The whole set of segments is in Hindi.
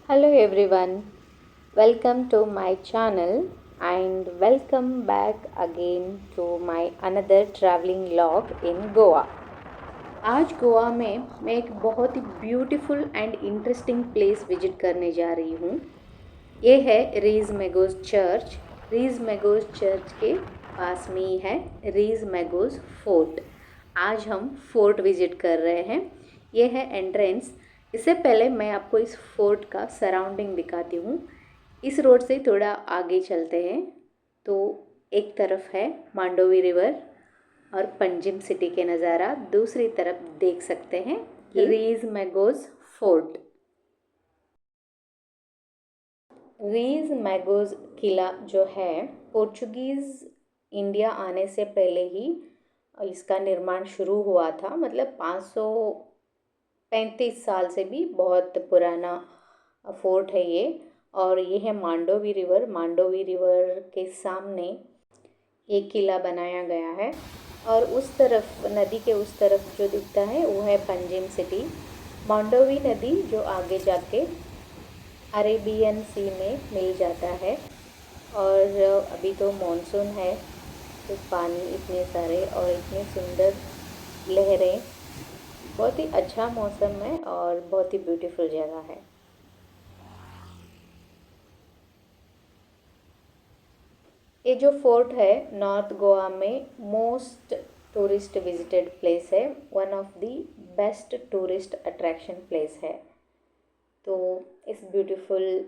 Hello everyone, welcome to my channel and welcome back again to my another traveling log in Goa. आज गोवा में मैं एक बहुत ही beautiful and interesting place visit करने जा रही हूँ। ये है रीज मैगोज चर्च। रीज मैगोज चर्च के पास में ही है रीज मैगोज फोर्ट। आज हम फोर्ट विजिट कर रहे हैं। ये है एंट्रेंस। इससे पहले मैं आपको इस फोर्ट का सराउंडिंग दिखाती हूँ। इस रोड से थोड़ा आगे चलते हैं तो एक तरफ है मांडोवी रिवर और पंजिम सिटी के नज़ारा, दूसरी तरफ देख सकते हैं रीज मैगोज फोर्ट। रीज मैगोज किला जो है पोर्चुगीज़ इंडिया आने से पहले ही इसका निर्माण शुरू हुआ था। मतलब 535 साल से भी बहुत पुराना फोर्ट है ये। और ये है मांडोवी रिवर। मांडोवी रिवर के सामने एक किला बनाया गया है और उस तरफ नदी के उस तरफ जो दिखता है वो है पंजिम सिटी। मांडोवी नदी जो आगे जाके अरेबियन सी में मिल जाता है। और अभी तो मॉनसून है तो पानी इतने सारे और इतने सुंदर लहरें, बहुत ही अच्छा मौसम है और बहुत ही ब्यूटीफुल जगह है। ये जो फोर्ट है नॉर्थ गोवा में मोस्ट टूरिस्ट विजिटेड प्लेस है। One of the best tourist attraction place है। तो इस ब्यूटीफुल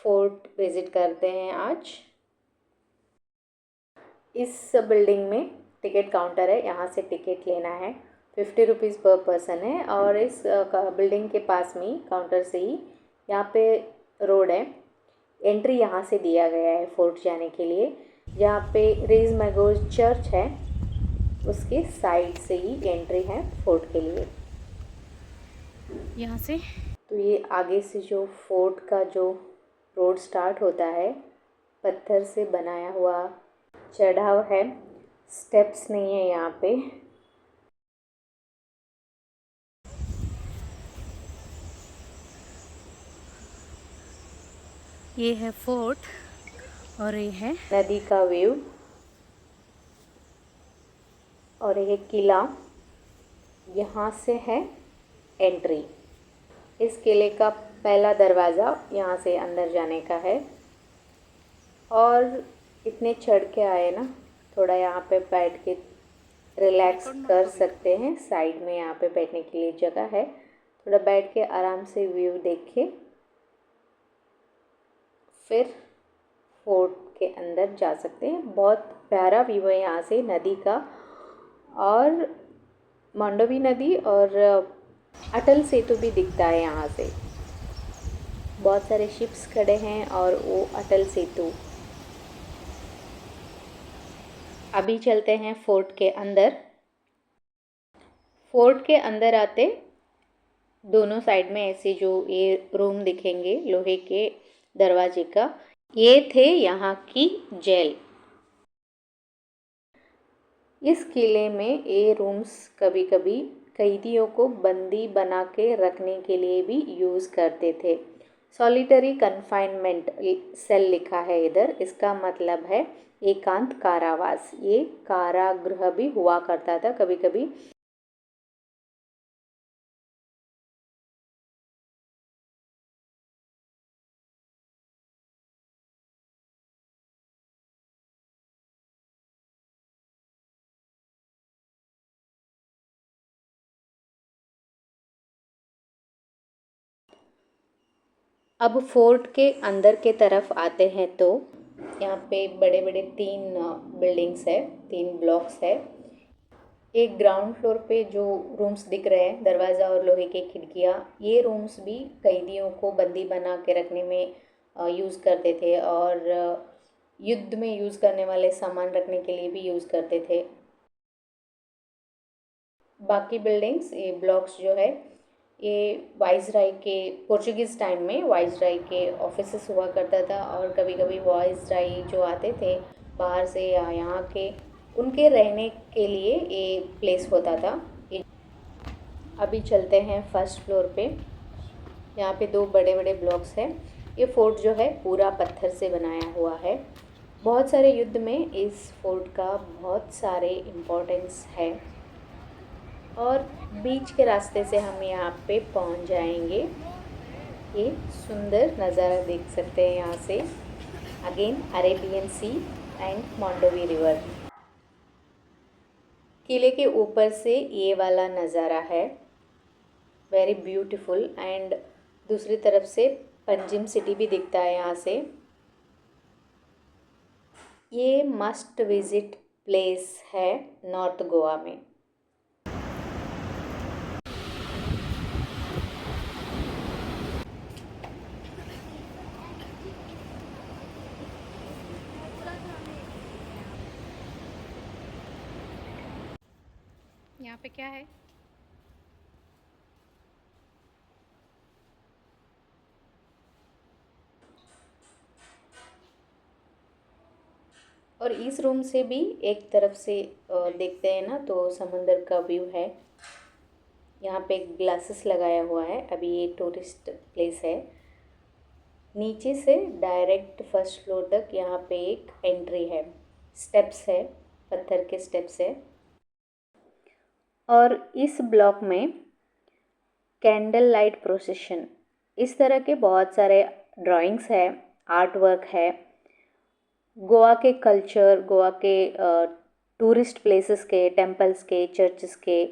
फोर्ट विज़िट करते हैं आज। इस बिल्डिंग में टिकट काउंटर है, यहाँ से टिकट लेना है। 50 रुपीज़ पर पर्सन है। और इस बिल्डिंग के पास में काउंटर से ही यहाँ पे रोड है, एंट्री यहाँ से दिया गया है फोर्ट जाने के लिए। यहाँ पे रीज मैगोज चर्च है, उसके साइड से ही एंट्री है फोर्ट के लिए यहाँ से। तो ये आगे से जो फोर्ट का जो रोड स्टार्ट होता है, पत्थर से बनाया हुआ चढ़ाव है, स्टेप्स नहीं है यहाँ पे। ये है फोर्ट और ये है नदी का व्यू और ये किला। यहाँ से है एंट्री। इस किले का पहला दरवाज़ा यहाँ से अंदर जाने का है। और इतने चढ़ के आए ना, थोड़ा यहाँ पे बैठ के रिलैक्स कर सकते हैं। साइड में यहाँ पे बैठने के लिए जगह है, थोड़ा बैठ के आराम से व्यू देखे फिर फोर्ट के अंदर जा सकते हैं। बहुत प्यारा व्यू है यहाँ से नदी का, और मांडोवी नदी और अटल सेतु भी दिखता है यहाँ से। बहुत सारे शिप्स खड़े हैं और वो अटल सेतु। अभी चलते हैं फोर्ट के अंदर। फोर्ट के अंदर आते दोनों साइड में ऐसे जो ये रूम दिखेंगे लोहे के दरवाजे का, ये थे यहाँ की जेल। इस किले में ये रूम्स कभी कभी कैदियों को बंदी बना के रखने के लिए भी यूज़ करते थे। सॉलिटरी कन्फाइनमेंट सेल लिखा है इधर, इसका मतलब है एकांत कारावास। ये कारागृह भी हुआ करता था कभी कभी। अब फोर्ट के अंदर के तरफ आते हैं तो यहाँ पे बड़े बड़े 3 बिल्डिंग्स है, 3 ब्लॉक्स है। एक ग्राउंड फ्लोर पे जो रूम्स दिख रहे हैं, दरवाज़ा और लोहे की खिड़कियाँ, ये रूम्स भी कैदियों को बंदी बना के रखने में यूज़ करते थे और युद्ध में यूज़ करने वाले सामान रखने के लिए भी यूज़ करते थे। बाकी बिल्डिंग्स, ये ब्लॉक्स जो है, ये वाइसराय के पोर्चुगीज़ टाइम में वाइसराय के ऑफिसेस हुआ करता था। और कभी कभी वाइसराय जो आते थे बाहर से या यहाँ के, उनके रहने के लिए ये प्लेस होता था। अभी चलते हैं फर्स्ट फ्लोर पे। यहाँ पे दो बड़े बड़े ब्लॉक्स हैं। ये फोर्ट जो है पूरा पत्थर से बनाया हुआ है। बहुत सारे युद्ध में इस फोर्ट का बहुत सारे इम्पोर्टेंस है। और बीच के रास्ते से हम यहाँ पे पहुँच जाएंगे। ये सुंदर नज़ारा देख सकते हैं यहाँ से। Again Arabian sea and Mandovi river. किले के ऊपर से ये वाला नज़ारा है, वेरी ब्यूटीफुल। एंड दूसरी तरफ से पंजिम सिटी भी दिखता है यहाँ से। ये मस्ट विजिट प्लेस है नॉर्थ गोवा में। यहाँ पे क्या है? और इस रूम से भी एक तरफ से देखते हैं ना तो समुंदर का व्यू है। यहाँ पे ग्लासेस लगाया हुआ है। अभी ये टूरिस्ट प्लेस है। नीचे से डायरेक्ट फर्स्ट फ्लोर तक यहाँ पे एक एंट्री है, स्टेप्स है, पत्थर के स्टेप्स है। और इस ब्लॉक में कैंडल लाइट प्रोसेशन, इस तरह के बहुत सारे ड्राइंग्स है, आर्ट वर्क है। गोवा के कल्चर, गोवा के टूरिस्ट प्लेसेस के, टेम्पल्स के, चर्चेस के,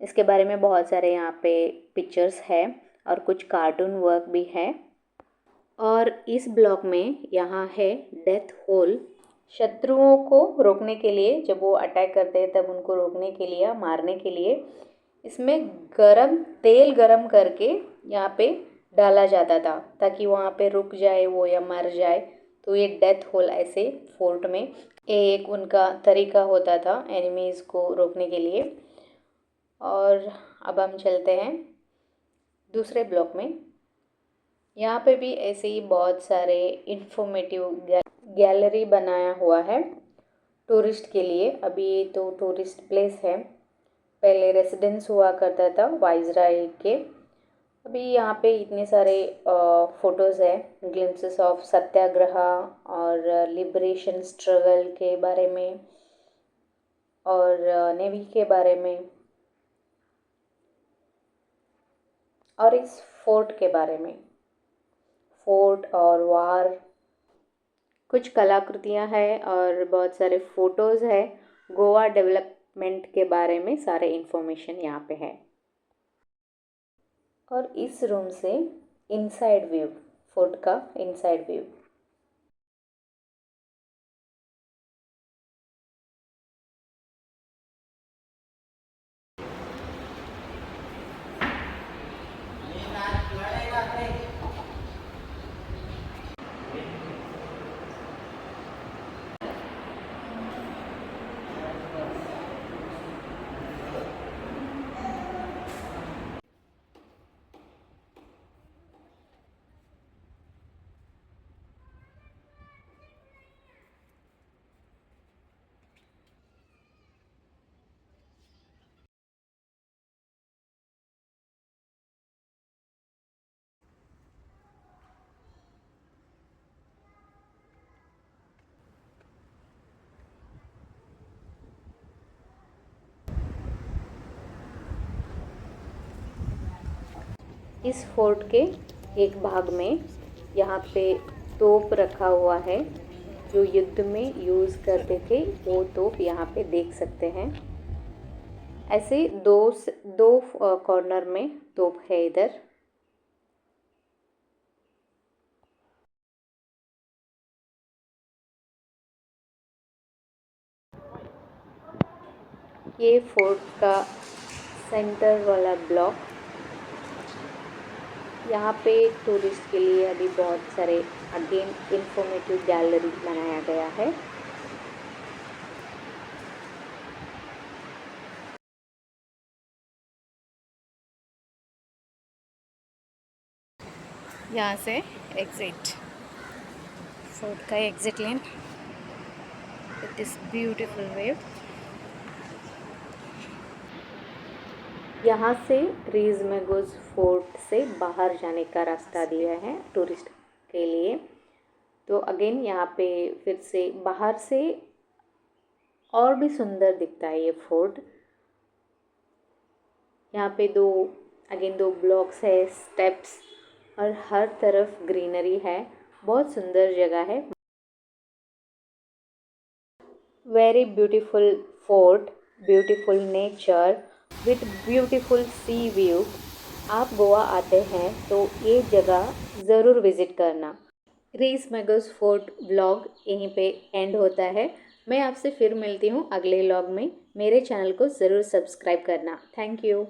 इसके बारे में बहुत सारे यहाँ पे पिक्चर्स है और कुछ कार्टून वर्क भी है। और इस ब्लॉक में यहाँ है डेथ होल। शत्रुओं को रोकने के लिए, जब वो अटैक करते हैं तब उनको रोकने के लिए, मारने के लिए इसमें तेल गरम करके यहाँ पे डाला जाता था ताकि वहाँ पे रुक जाए वो या मर जाए। तो ये डेथ होल ऐसे फोर्ट में एक उनका तरीका होता था एनिमीज़ को रोकने के लिए। और अब हम चलते हैं दूसरे ब्लॉक में। यहाँ पे भी ऐसे ही बहुत सारे इंफॉर्मेटिव गैलरी बनाया हुआ है टूरिस्ट के लिए। अभी ये तो टूरिस्ट प्लेस है, पहले रेसिडेंस हुआ करता था वाइसराय के। अभी यहाँ पे इतने सारे फ़ोटोज़ है, ग्लिम्पसेस ऑफ सत्याग्रह और लिबरेशन स्ट्रगल के बारे में और नेवी के बारे में और इस फोर्ट के बारे में, फोर्ट और वार। कुछ कलाकृतियाँ हैं और बहुत सारे फ़ोटोज़ है। गोवा डेवलपमेंट के बारे में सारे इन्फॉर्मेशन यहाँ पे है। और इस रूम से इनसाइड व्यू, फोर्ट का इनसाइड व्यू। इस फोर्ट के एक भाग में यहाँ पे तोप रखा हुआ है, जो युद्ध में यूज़ करते थे वो तोप यहाँ पे देख सकते हैं। ऐसे दो कॉर्नर में तोप है इधर। ये फोर्ट का सेंटर वाला ब्लॉक। यहाँ पे टूरिस्ट के लिए अभी बहुत सारे अगेन इंफॉर्मेटिव गैलरी बनाया गया है। यहाँ से एग्जिट, फोर्ट का exit lane with this beautiful wave. यहाँ से रीज मैगोज फोर्ट से बाहर जाने का रास्ता दिया है टूरिस्ट के लिए। तो अगेन यहाँ पे फिर से बाहर से और भी सुंदर दिखता है ये फोर्ट। यहाँ पे दो ब्लॉक्स है, स्टेप्स, और हर तरफ ग्रीनरी है। बहुत सुंदर जगह है। Very beautiful fort, beautiful nature with beautiful C view. आप गोवा आते हैं तो ये जगह ज़रूर विज़िट करना। रीस मैगोस फोर्ट व्लॉग यहीं पे एंड होता है। मैं आपसे फिर मिलती हूँ अगले व्लॉग में। मेरे चैनल को ज़रूर सब्सक्राइब करना। Thank you.